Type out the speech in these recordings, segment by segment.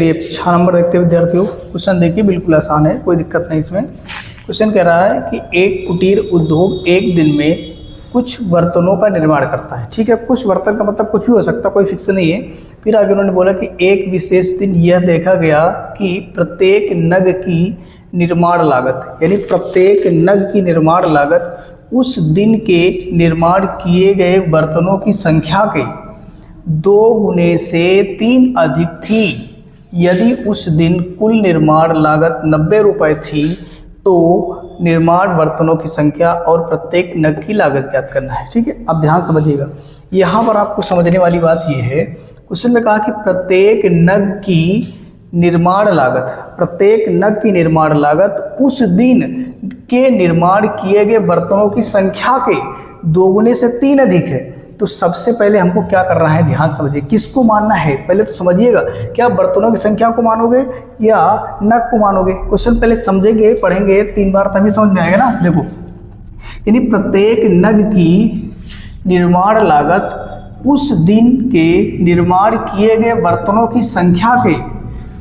ये 6 नंबर देखते हैं विद्यार्थियों। क्वेश्चन देखिए, बिल्कुल आसान है, कोई दिक्कत नहीं इसमें। क्वेश्चन कह रहा है कि एक कुटीर उद्योग एक दिन में कुछ बर्तनों का निर्माण करता है। ठीक है, कुछ बर्तन का मतलब कुछ भी हो सकता है, कोई फिक्स नहीं है। फिर आगे उन्होंने बोला कि एक विशेष दिन यह देखा गया कि प्रत्येक नग की निर्माण लागत, यानी प्रत्येक नग की निर्माण लागत उस दिन के निर्माण किए गए बर्तनों की संख्या के 2 गुने से 3 अधिक थी। यदि उस दिन कुल निर्माण लागत 90 रुपये थी तो निर्माण बर्तनों की संख्या और प्रत्येक नग की लागत ज्ञात करना है। ठीक है, अब ध्यान समझिएगा, यहाँ पर आपको समझने वाली बात यह है, क्वेश्चन में कहा कि प्रत्येक नग की निर्माण लागत, प्रत्येक नग की निर्माण लागत उस दिन के निर्माण किए गए बर्तनों की संख्या के 2 गुने से 3 अधिक है। तो सबसे पहले हमको क्या करना है, ध्यान समझिए, किसको मानना है पहले तो समझिएगा। क्या बर्तनों की संख्या को मानोगे या नग को मानोगे? क्वेश्चन पहले समझेंगे, पढ़ेंगे 3 बार तभी समझ में आएगा ना। देखो, यानी प्रत्येक नग की निर्माण लागत उस दिन के निर्माण किए गए बर्तनों की संख्या के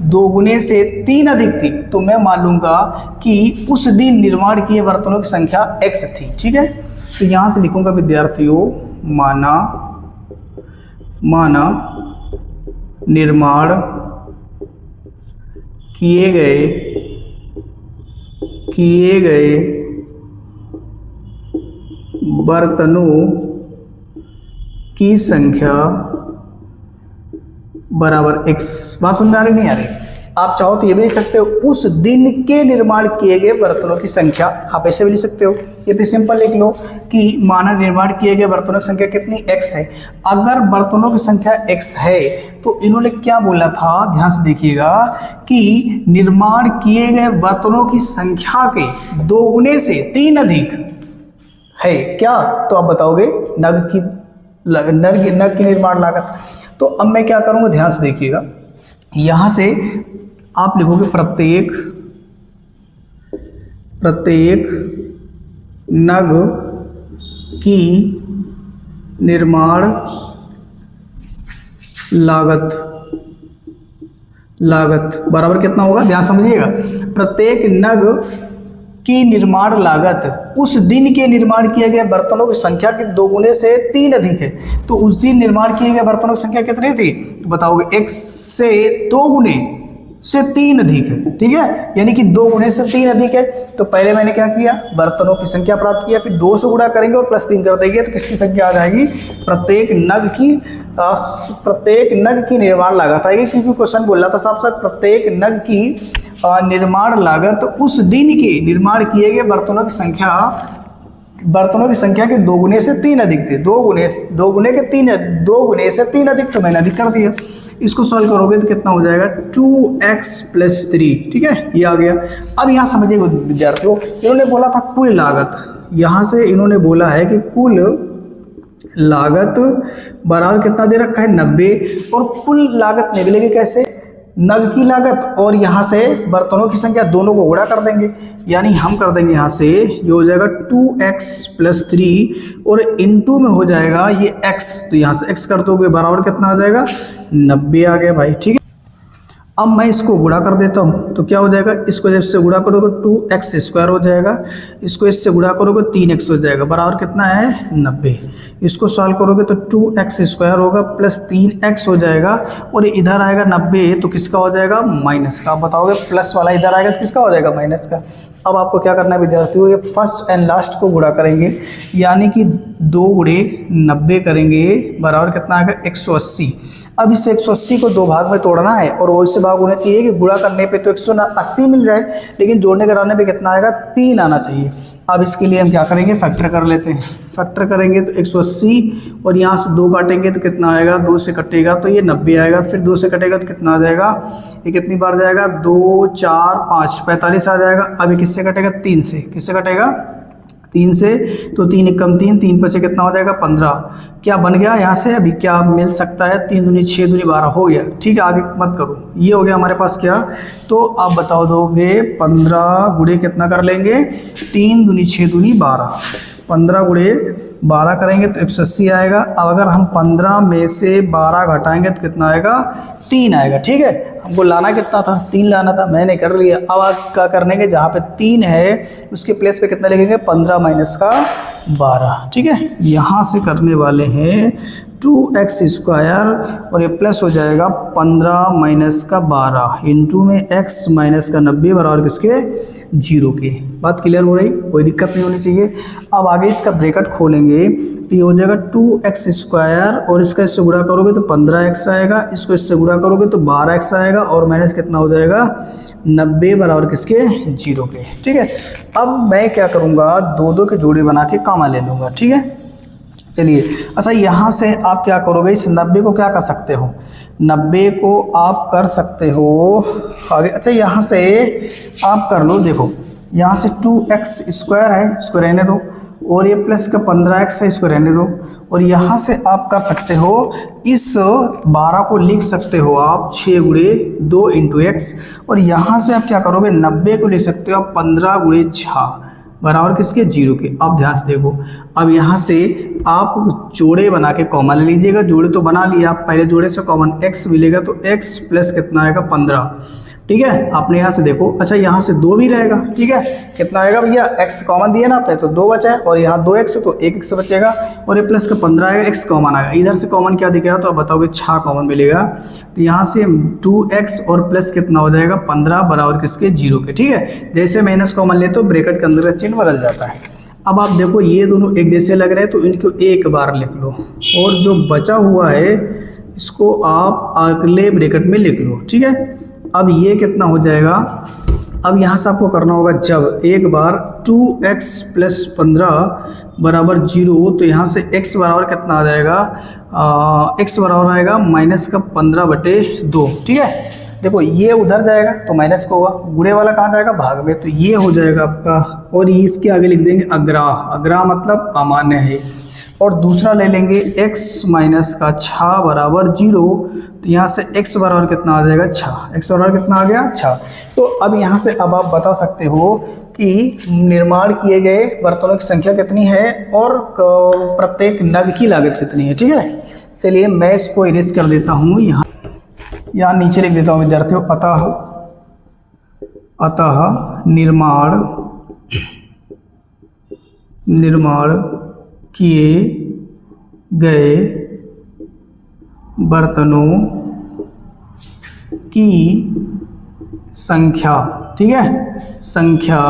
2 गुने से 3 अधिक थी, तो मैं मान लूंगा कि उस दिन निर्माण किए बर्तनों की संख्या x थी। ठीक है, तो यहां से लिखूंगा विद्यार्थियों, माना निर्माण किए गए बर्तनों की संख्या बराबर x। बात समझ आ रही नहीं आ रही? आप चाहो तो ये भी लिख सकते हो, उस दिन के निर्माण किए गए बर्तनों की संख्या, आप ऐसे भी लिख सकते हो। ये भी सिंपल लिख लो कि माना निर्माण किए गए बर्तनों की संख्या कितनी x है। अगर बर्तनों की संख्या x है तो इन्होंने क्या बोला था, ध्यान से देखिएगा, कि निर्माण किए गए बर्तनों की संख्या के 2 गुने से 3 अधिक है क्या? तो आप बताओगे नग की निर्माण लागत। तो अब मैं क्या करूंगा, ध्यान से देखिएगा, यहां से आप लिखोगे प्रत्येक नग की निर्माण लागत बराबर कितना होगा, ध्यान समझिएगा। प्रत्येक नग की निर्माण लागत उस दिन के निर्माण किए गए बर्तनों की संख्या के 2 गुने से 3 अधिक है। तो उस दिन निर्माण किए गए बर्तनों की संख्या कितनी थी, तो बताओगे x से 2 गुने से 3 अधिक है। ठीक है, यानी कि 2 गुने से 3 अधिक है। तो पहले मैंने क्या किया, बर्तनों की संख्या प्राप्त किया, फिर 2 से गुणा करेंगे और +3 कर देंगे, तो किसकी संख्या आ जाएगी, प्रत्येक नग की निर्माण लागत आएगी। क्योंकि क्वेश्चन बोल रहा था साफ साफ, प्रत्येक नग की निर्माण लागत उस दिन के निर्माण किए गए बर्तनों की संख्या के 2 गुने से 3 अधिक थे। 2 गुने से 3 अधिक, तो मैंने अधिक कर दिया। इसको सॉल्व करोगे तो कितना हो जाएगा, 2x + 3। ठीक है, ये आ गया। अब यहाँ समझिए विद्यार्थियों, इन्होंने बोला था कुल लागत, यहाँ से इन्होंने बोला है कि कुल लागत बराबर कितना दे रखा है, 90, और कुल लागत निकलेगी कैसे, नग की लागत और यहाँ से बर्तनों की संख्या, दोनों को गुणा कर देंगे। यानी हम कर देंगे यहाँ से, ये हो जाएगा 2x + 3 और इनटू में हो जाएगा ये x, तो यहाँ से x कर दोगे बराबर कितना आ जाएगा, 90 आ गया भाई। ठीक है, अब मैं इसको गुणा कर देता हूँ, तो क्या हो जाएगा, इसको जब से गुणा करोगे 2x² हो जाएगा, इसको इससे गुणा करोगे 3x हो जाएगा, बराबर कितना है, 90। इसको सॉल्व करोगे तो 2x² होगा +3x हो जाएगा, और इधर आएगा 90, तो किसका हो जाएगा, माइनस का। आप बताओगे प्लस वाला इधर आएगा तो किसका हो जाएगा, माइनस का। अब आपको क्या करना है विद्यार्थियों, ये फर्स्ट एंड लास्ट को गुणा करेंगे, यानी कि 2 गुणे 90 करेंगे, बराबर कितना आएगा, 180। अब इस 180 को 2 भाग में तोड़ना है, और वैसे भाग होने चाहिए कि गुणा करने पे तो 180 मिल जाए, लेकिन जोड़ने कराने पे कितना आएगा, 3 आना चाहिए। अब इसके लिए हम क्या करेंगे, फैक्टर कर लेते हैं। फैक्टर करेंगे तो 180, और यहाँ से 2 काटेंगे तो कितना आएगा, 2 से कटेगा तो ये 90 आएगा, फिर 2 से कटेगा तो कितना आ जाएगा, ये कितनी बार जाएगा, 2 4 5 45 आ जाएगा। अब ये किससे कटेगा, 3 से। किससे कटेगा, 3 से, तो 3 एकम 3, 3 पर से कितना हो जाएगा, 15। क्या बन गया यहाँ से, अभी क्या मिल सकता है, 3 दूनी 6 दूनी 12 हो गया। ठीक है, आगे मत करो, ये हो गया हमारे पास क्या, तो आप बताओ दोगे 15 गुणे कितना कर लेंगे, 3 दूनी 6 दूनी 12, 15 गुणे 12 करेंगे तो 180 आएगा। अब अगर हम 15 में से 12 घटाएंगे तो कितना आएगा, 3 आएगा। ठीक है, हमको लाना कितना था, 3 लाना था, मैंने कर लिया। अब आप क्या करने के, जहाँ पे 3 है उसके प्लेस पे कितना लिखेंगे, 15 माइनस का 12। ठीक है, यहाँ से करने वाले हैं 2x स्क्वायर और ये प्लस हो जाएगा 15 माइनस का 12 इंटू में x माइनस का 90 बराबर किसके, 0 के। बात क्लियर हो रही, कोई दिक्कत नहीं होनी चाहिए। अब आगे इसका ब्रैकेट खोलेंगे तो ये हो जाएगा 2x स्क्वायर और इसका इससे गुणा करोगे तो 15x आएगा, इसको इससे गुणा करोगे तो 12x आएगा और माइनस कितना हो जाएगा, 90 बराबर किसके, 0 के। ठीक है, अब मैं क्या करूँगा, दो के जोड़े बना के कामा ले लूँगा। ठीक है, चलिए। अच्छा, यहाँ से आप क्या करोगे, इस 90 को क्या कर सकते हो, 90 को आप कर सकते हो आगे। अच्छा, यहाँ से आप कर लो, देखो यहाँ से 2x स्क्वायर है, इसको रहने दो, और ये प्लस का 15x है, इसको रहने दो। और यहाँ से आप कर सकते हो, इस 12 को लिख सकते हो आप 6 गुणे 2 इंटू एक्स, और यहाँ से आप क्या करोगे, 90 को लिख सकते हो आप 15 गुणे 6 बराबर किसके, 0 के। अब ध्यान से देखो, अब यहाँ से आप जोड़े बना के कॉमन ले लीजिएगा। जोड़े तो बना लिया आप, पहले जोड़े से कॉमन x मिलेगा तो x प्लस कितना आएगा, 15। ठीक है, आपने यहाँ से देखो। अच्छा, यहाँ से 2 भी रहेगा। ठीक है, कितना आएगा भैया, x कॉमन दिया ना आपने तो 2 बचा है, और यहाँ 2x है तो 1x बचेगा, और ये प्लस का 15 आएगा, x कॉमन आएगा। इधर से कॉमन क्या दिख रहा है, तो आप बताओगे 6 कॉमन मिलेगा। तो यहाँ से 2x और प्लस कितना हो जाएगा, 15 बराबर किसके, 0 के। ठीक है, जैसे माइनस कॉमन ले तो ब्रैकेट के अंदर का चिन्ह बदल जाता है। अब आप देखो, ये दोनों एक जैसे लग रहे हैं तो इनको एक बार लिख लो, और जो बचा हुआ है इसको आप अगले ब्रैकेट में लिख लो। ठीक है, अब ये कितना हो जाएगा, अब यहाँ से आपको करना होगा, जब एक बार 2x प्लस 15 बराबर 0, तो यहाँ से x बराबर कितना आ जाएगा, x बराबर आएगा माइनस का 15/2। ठीक है, देखो ये उधर जाएगा तो माइनस को होगा, गुणे वाला कहाँ जाएगा, भाग में, तो ये हो जाएगा आपका, और ये इसके आगे लिख देंगे अग्राह। अग्राह मतलब अमान्य है। और दूसरा ले लेंगे x माइनस का 6 बराबर 0, तो यहाँ से x बराबर कितना आ जाएगा, 6। x बराबर कितना आ गया, 6। तो अब यहाँ से अब आप बता सकते हो कि निर्माण किए गए बर्तनों की संख्या कितनी है और प्रत्येक नग की लागत कितनी है। ठीक है, चलिए मैं इसको इरेज कर देता हूँ। यहाँ नीचे लिख देता हूँ विद्यार्थियों, अतः निर्माण किए गए बर्तनों की संख्या, ठीक है, संख्या,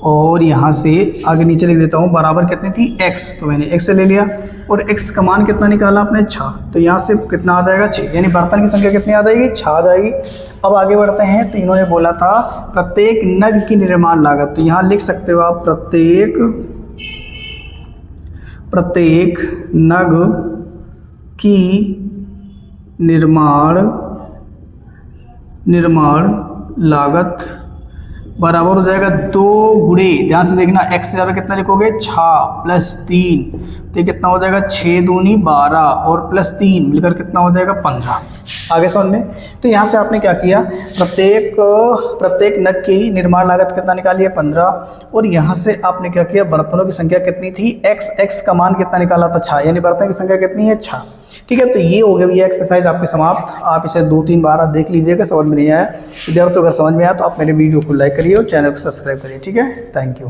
और यहाँ से आगे नीचे लिख देता हूँ बराबर कितनी थी, x, तो मैंने x से ले लिया, और x का मान कितना निकाला आपने, 6, तो यहाँ से कितना आ जाएगा, 6, यानी बर्तन की संख्या कितनी आ जाएगी, 6 आ जाएगी। अब आगे बढ़ते हैं, तो इन्होंने बोला था प्रत्येक नग की निर्माण लागत, तो यहाँ लिख सकते हो आप प्रत्येक नग की निर्माण लागत बराबर हो जाएगा 2 गुणे, ध्यान से देखना, x से ज़्यादा कितना लिखोगे, 6 प्लस 3, तो कितना हो जाएगा, 6 दूनी 12 और प्लस 3 मिलकर कितना हो जाएगा, 15। आगे समझ में। तो यहाँ से आपने क्या किया, प्रत्येक नग की निर्माण लागत कितना निकाली है, 15, और यहाँ से आपने क्या किया, बर्तनों की संख्या कितनी थी, x का मान कितना निकाला था, 6, यानी बर्तन की संख्या कितनी है, 6। ठीक है, तो ये हो गया भैया एक्सरसाइज आपकी समाप्त। आप इसे 2-3 बार देख लीजिएगा, समझ में नहीं आया विद्यार्थियों, अगर समझ में आया तो आप मेरे वीडियो को लाइक करिए और चैनल को सब्सक्राइब करिए। ठीक है, थैंक यू।